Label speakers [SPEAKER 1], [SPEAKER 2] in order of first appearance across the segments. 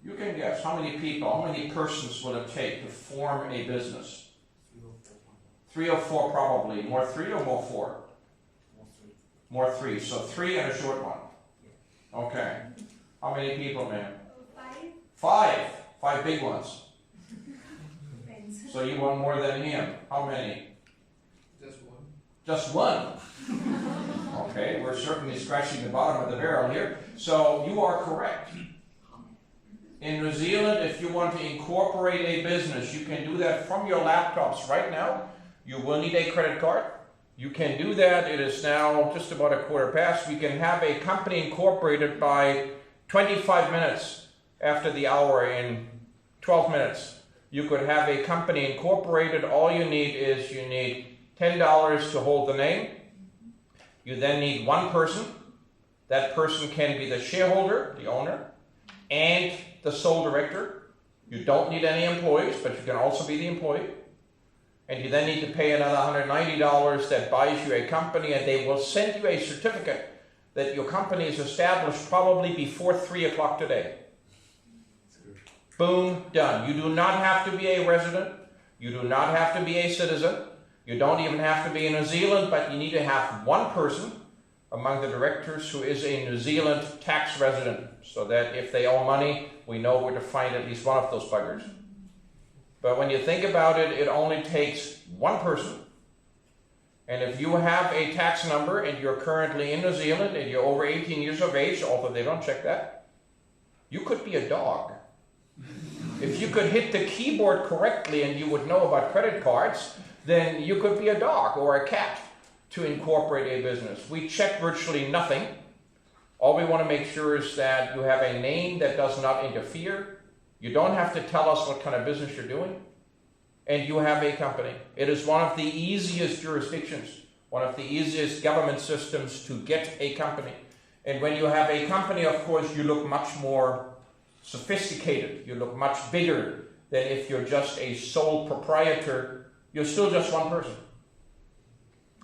[SPEAKER 1] You can guess how many people, how many persons will it take to form a business? 3 or 4 probably. More 3 or more 4? More 3. So 3 and a short one. Okay. How many people, ma'am? 5. 5 big ones. So you want more than him. How many?
[SPEAKER 2] Just one.
[SPEAKER 1] Just one. Okay, we're certainly scratching the bottom of the barrel here. So you are correct. In New Zealand, if you want to incorporate a business, you can do that from your laptops right now. You will need a credit card. You can do that. It is now just about 1:15. We can have a company incorporated by 25 minutes after the hour. In 12 minutes, you could have a company incorporated. All you need is you need $10 to hold the name. You then need one person. That person can be the shareholder, the owner, and the sole director. You don't need any employees, but you can also be the employee. And you then need to pay another $190 that buys you a company, and they will send you a certificate that your company is established probably before 3 o'clock today. Boom, done. You do not have to be a resident. You do not have to be a citizen. You don't even have to be in New Zealand, but you need to have one person among the directors who is a New Zealand tax resident, so that if they owe money, we know where to find at least one of those buggers. But when you think about it, it only takes one person. And if you have a tax number and you're currently in New Zealand and you're over 18 years of age, although they don't check that, you could be a dog. If you could hit the keyboard correctly and you would know about credit cards, then you could be a dog or a cat to incorporate a business. We check virtually nothing. All we want to make sure is that you have a name that does not interfere. You don't have to tell us what kind of business you're doing. And you have a company. It is one of the easiest jurisdictions, one of the easiest government systems to get a company. And when you have a company, of course, you look much more sophisticated. You look much bigger than if you're just a sole proprietor. You're still just one person.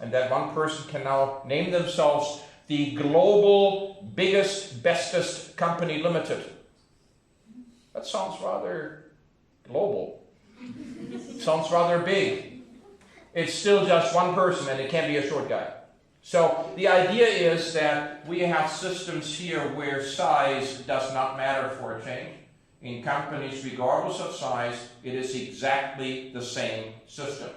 [SPEAKER 1] And that one person can now name themselves the global biggest, bestest company limited. That sounds rather global. Sounds rather big. It's still just one person, and it can't be a short guy. So the idea is that we have systems here where size does not matter for a change. In companies, regardless of size, it is exactly the same system.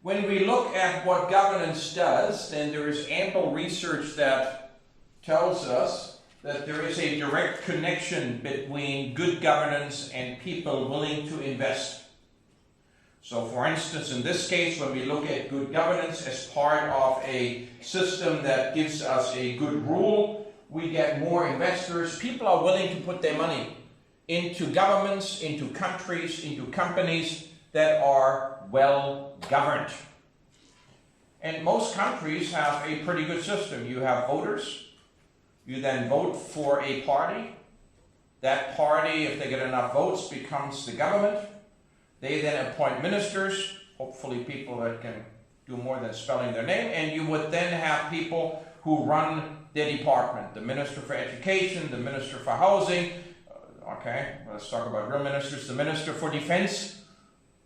[SPEAKER 1] When we look at what governance does, then there is ample research that tells us that there is a direct connection between good governance and people willing to invest. So for instance, in this case, when we look at good governance as part of a system that gives us a good rule, we get more investors. People are willing to put their money into governments, into countries, into companies that are well governed. And most countries have a pretty good system. You have voters. You then vote for a party. That party, if they get enough votes, becomes the government. They then appoint ministers, hopefully people that can do more than spelling their name, and you would then have people who run their department. The Minister for Education, the Minister for Housing, okay, let's talk about real ministers, the Minister for Defense.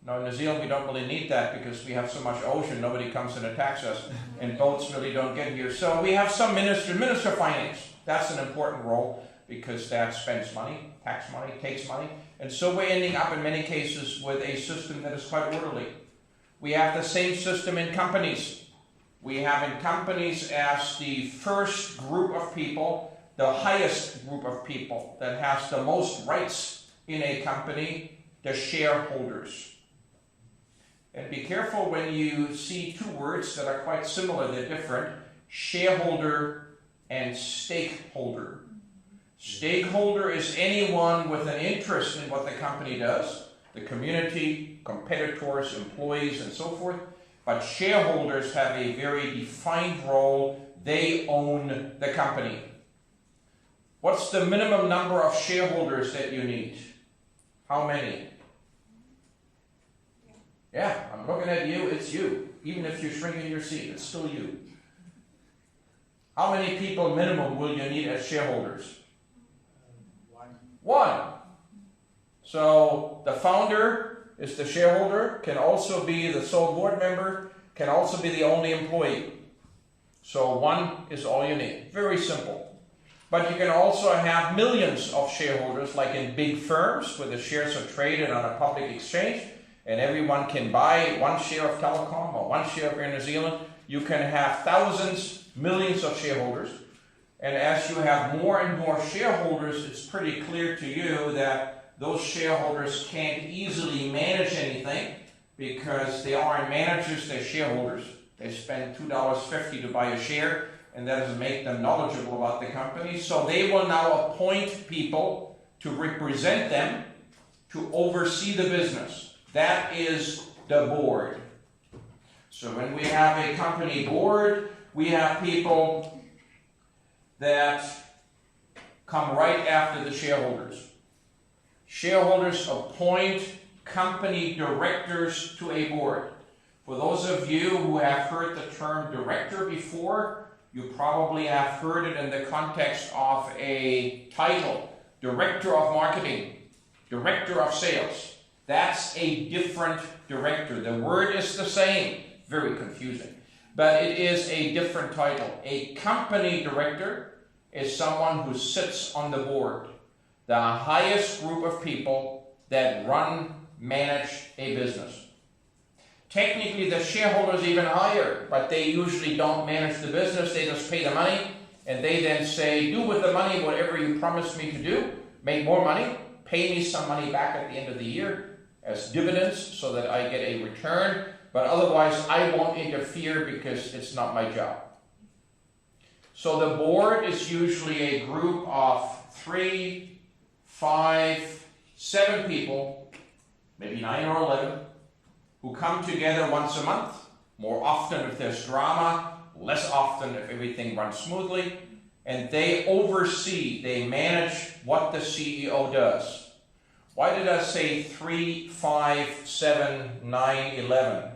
[SPEAKER 1] Now in New Zealand we don't really need that because we have so much ocean, nobody comes and attacks us, and boats really don't get here. So we have some Minister of Finance. That's an important role because that spends money, tax money, takes money. And so we're ending up in many cases with a system that is quite orderly. We have the same system in companies. We have in companies as the first group of people, the highest group of people that has the most rights in a company, the shareholders. And be careful when you see two words that are quite similar, they're different, shareholder and stakeholder. Stakeholder is anyone with an interest in what the company does, the community, competitors, employees, and so forth. But shareholders have a very defined role. They own the company. What's the minimum number of shareholders that you need? How many? Yeah, I'm looking at you, it's you. Even if you're shrinking your seat, it's still you. How many people minimum will you need as shareholders?
[SPEAKER 2] One.
[SPEAKER 1] One. So the founder is the shareholder, can also be the sole board member, can also be the only employee. So one is all you need. Very simple. But you can also have millions of shareholders, like in big firms where the shares are traded on a public exchange and everyone can buy one share of Telecom or one share of Air New Zealand. You can have thousands, millions of shareholders. And as you have more and more shareholders, it's pretty clear to you that those shareholders can't easily manage anything because they aren't managers, they're shareholders. They spend $2.50 to buy a share, and that doesn't make them knowledgeable about the company. So they will now appoint people to represent them to oversee the business. That is the board. So when we have a company board, we have people that come right after the shareholders. Shareholders appoint company directors to a board. For those of you who have heard the term director before, you probably have heard it in the context of a title, Director of Marketing, Director of Sales. That's a different director. The word is the same, very confusing, but it is a different title. A company director is someone who sits on the board, the highest group of people that manage a business. Technically, the shareholders even higher, but they usually don't manage the business. They just pay the money, and they then say, do with the money whatever you promised me to do. Make more money, pay me some money back at the end of the year as dividends so that I get a return, but otherwise I won't interfere because it's not my job. So the board is usually a group of 3, 5, 7 people, maybe 9 or 11, who come together once a month, more often if there's drama, less often if everything runs smoothly, and they oversee, they manage what the CEO does. Why did I say 3, 5, 7, 9, 11?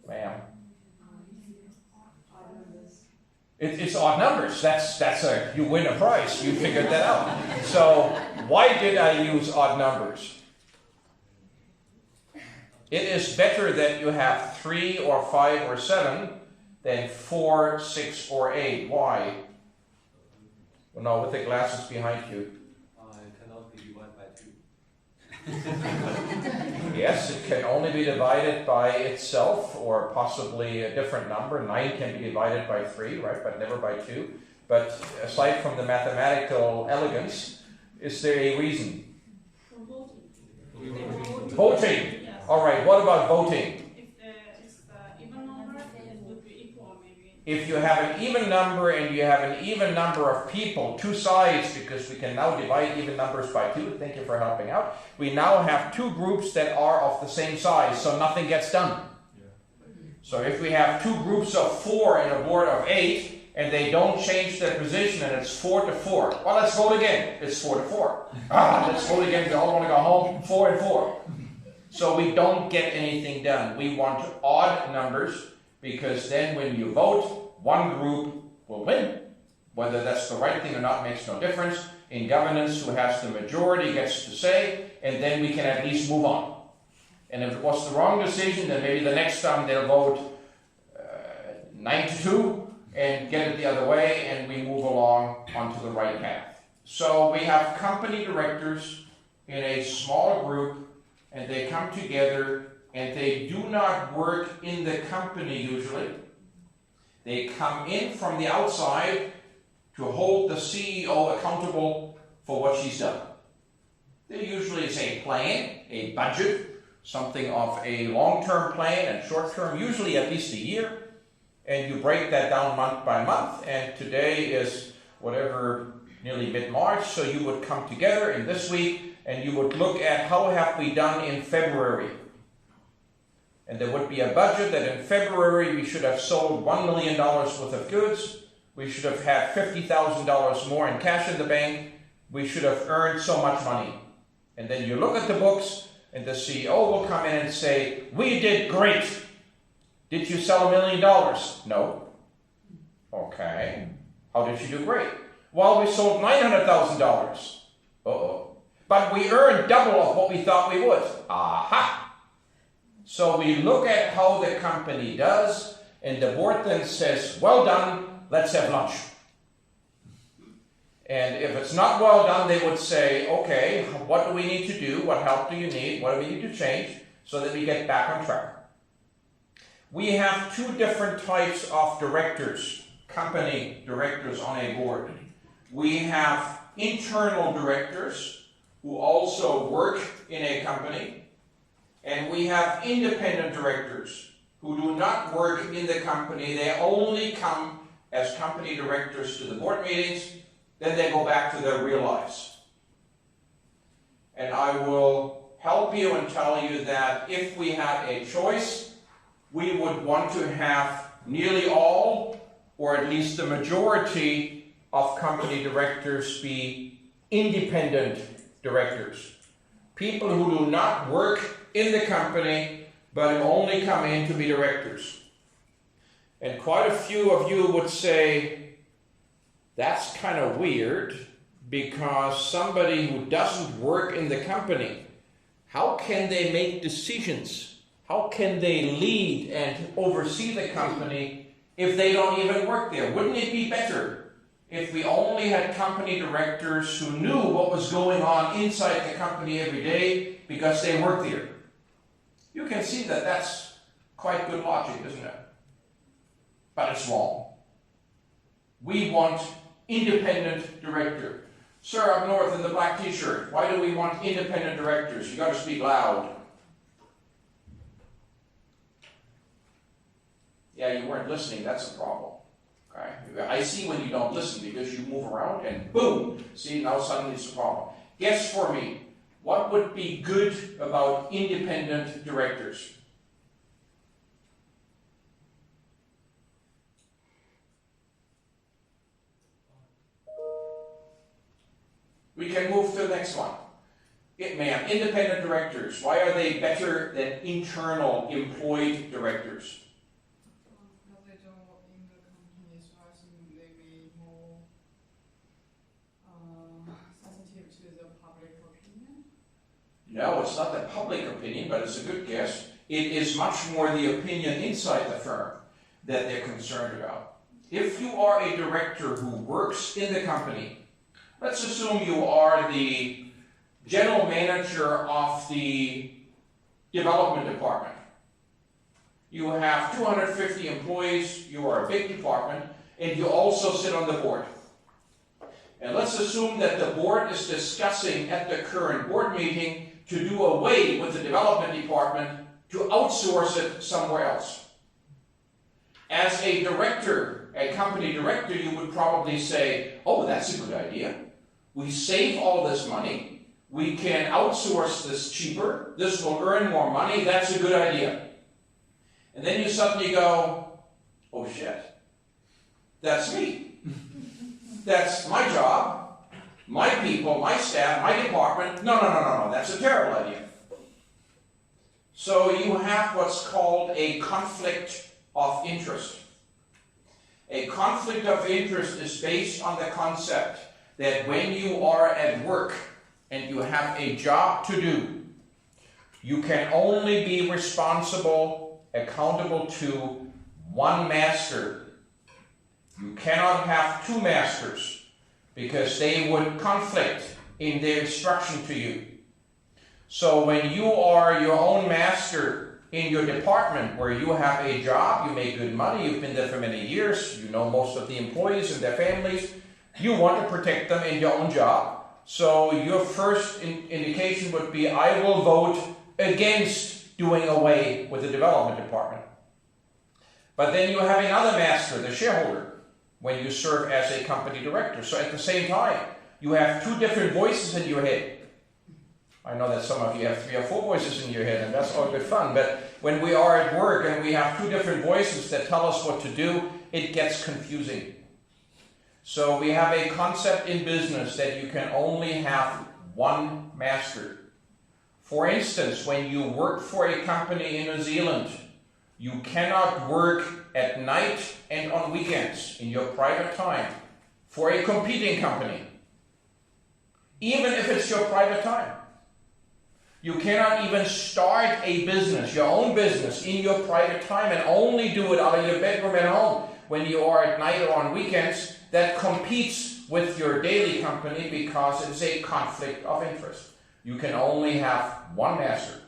[SPEAKER 1] Ma'am? It's odd numbers. You win a prize. You figured that out. So why did I use odd numbers? It is better that you have 3 or 5 or 7 than 4, 6 or 8. Why? Well, no, with the glasses behind you.
[SPEAKER 2] It cannot be divided by 2.
[SPEAKER 1] Yes, it can only be divided by itself or possibly a different number. 9 can be divided by 3, right? But never by 2. But aside from the mathematical elegance, is there a reason? Voting. All right, what about voting?
[SPEAKER 3] If it's even number, it would be equal maybe.
[SPEAKER 1] If you have an even number and you have an even number of people, 2 sides, because we can now divide even numbers by 2, thank you for helping out. We now have 2 groups that are of the same size, so nothing gets done. Yeah. So if we have 2 groups of 4 in a board of 8, and they don't change their position and it's 4 to 4. Well, let's vote again. It's 4 to 4. Let's vote again. We all want to go home. 4 and 4. So we don't get anything done. We want odd numbers because then when you vote, one group will win. Whether that's the right thing or not makes no difference. In governance, who has the majority gets to say, and then we can at least move on. And if it was the wrong decision, then maybe the next time they'll vote 9 to 2 and get it the other way, and we move along onto the right path. So we have company directors in a small group, and they come together, and they do not work in the company usually. They come in from the outside to hold the CEO accountable for what she's done. There usually is a plan, a budget, something of a long-term plan and short-term, usually at least a year. And you break that down month by month, and today is whatever, nearly mid-March, so you would come together in this week, and you would look at how have we done in February. And there would be a budget that in February we should have sold $1 million worth of goods, we should have had $50,000 more in cash in the bank, we should have earned so much money. And then you look at the books, and the CEO will come in and say, we did great. Did you sell $1 million? No. Okay. How did you do? Great. Well, we sold $900,000. Uh-oh. But we earned double of what we thought we would. Aha! So we look at how the company does, and the board then says, well done, let's have lunch. And if it's not well done, they would say, okay, what do we need to do? What help do you need? What do we need to change so that we get back on track? We have two different types of directors, company directors on a board. We have internal directors who also work in a company, and we have independent directors who do not work in the company. They only come as company directors to the board meetings, then they go back to their real lives. And I will help you and tell you that if we had a choice, we would want to have nearly all, or at least the majority of company directors be independent directors. People who do not work in the company, but who only come in to be directors. And quite a few of you would say, that's kind of weird, because somebody who doesn't work in the company, how can they make decisions? How can they lead and oversee the company if they don't even work there? Wouldn't it be better if we only had company directors who knew what was going on inside the company every day because they worked there? You can see that that's quite good logic, isn't it? But it's wrong. We want independent director. Sir, up north in the black t-shirt, why do we want independent directors? You got to speak loud. Yeah, you weren't listening, that's a problem. Okay? I see when you don't listen because you move around and boom! See, now suddenly it's a problem. Guess for me, what would be good about independent directors? We can move to the next one. Ma'am, independent directors, why are they better than internal employed directors?
[SPEAKER 3] Because they don't work in the company, so I think they be more sensitive to the public opinion.
[SPEAKER 1] No, it's not the public opinion, but it's a good guess. It is much more the opinion inside the firm that they're concerned about. If you are a director who works in the company, let's assume you are the general manager of the development department. You have 250 employees, you are a big department, and you also sit on the board. And let's assume that the board is discussing at the current board meeting to do away with the development department, to outsource it somewhere else. As a director, a company director, you would probably say, oh, that's a good idea. We save all this money. We can outsource this cheaper. This will earn more money. That's a good idea. And then you suddenly go, oh shit, that's me. That's my job, my people, my staff, my department. No, that's a terrible idea. So you have what's called a conflict of interest. A conflict of interest is based on the concept that when you are at work and you have a job to do, you can only be responsible, accountable to one master. You cannot have two masters because they would conflict in their instruction to you. So when you are your own master in your department where you have a job, you make good money, you've been there for many years, you know most of the employees and their families, you want to protect them in your own job. So your first indication would be, I will vote against doing away with the development department. But then you have another master, the shareholder, when you serve as a company director. So at the same time, you have two different voices in your head. I know that some of you have 3 or 4 voices in your head, and that's all good fun. But when we are at work and we have two different voices that tell us what to do, it gets confusing. So we have a concept in business that you can only have one master. For instance, when you work for a company in New Zealand, you cannot work at night and on weekends in your private time for a competing company, even if it's your private time. You cannot even start a business, your own business, in your private time and only do it out of your bedroom at home when you are at night or on weekends. That competes with your daily company because it's a conflict of interest. You can only have one master.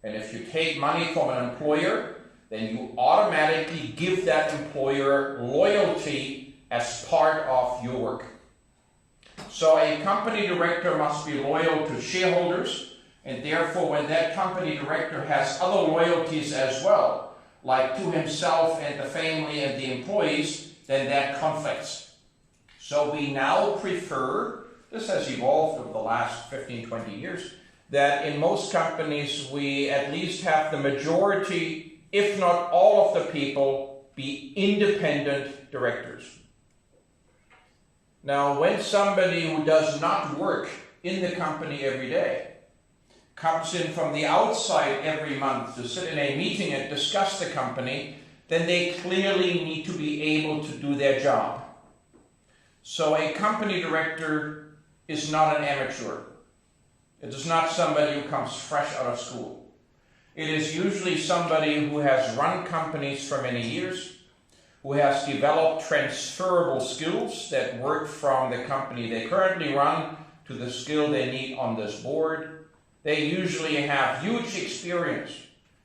[SPEAKER 1] And if you take money from an employer, then you automatically give that employer loyalty as part of your work. So a company director must be loyal to shareholders, and therefore when that company director has other loyalties as well, like to himself and the family and the employees, then that conflicts. So we now prefer, this has evolved over the last 15, 20 years, that in most companies we at least have the majority, if not all of the people, be independent directors. Now, when somebody who does not work in the company every day comes in from the outside every month to sit in a meeting and discuss the company, then they clearly need to be able to do their job. So a company director is not an amateur. It is not somebody who comes fresh out of school. It is usually somebody who has run companies for many years, who has developed transferable skills that work from the company they currently run to the skill they need on this board. They usually have huge experience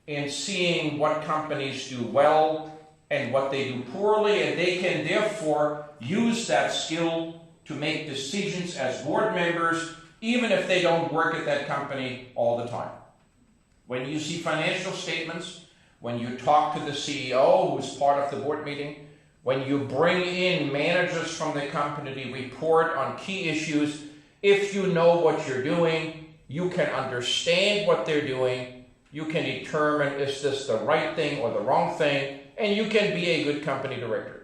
[SPEAKER 1] in seeing what companies do well and what they do poorly, and they can therefore use that skill to make decisions as board members, even if they don't work at that company all the time. When you see financial statements, when you talk to the CEO who's part of the board meeting, when you bring in managers from the company to report on key issues, if you know what you're doing, you can understand what they're doing, you can determine is this the right thing or the wrong thing, and you can be a good company director.